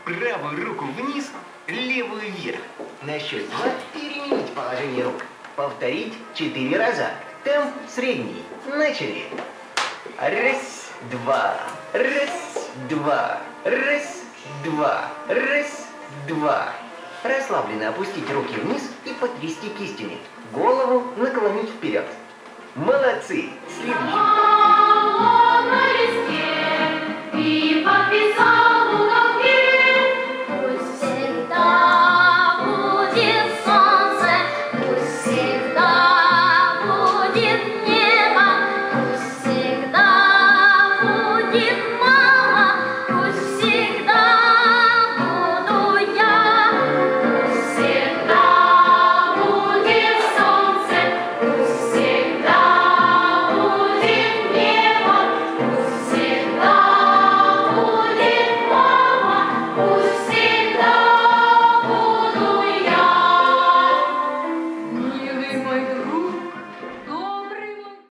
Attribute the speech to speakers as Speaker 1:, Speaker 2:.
Speaker 1: Правую руку вниз, левую вверх.
Speaker 2: На счет 2 переменить положение рук. Повторить 4 раза. Темп средний. Начали. Раз, два. Раз, два. Раз, два. Раз, два. Расслабленно опустить руки вниз и потрясти кистями. Голову наклонить вперед. Молодцы! Следующий.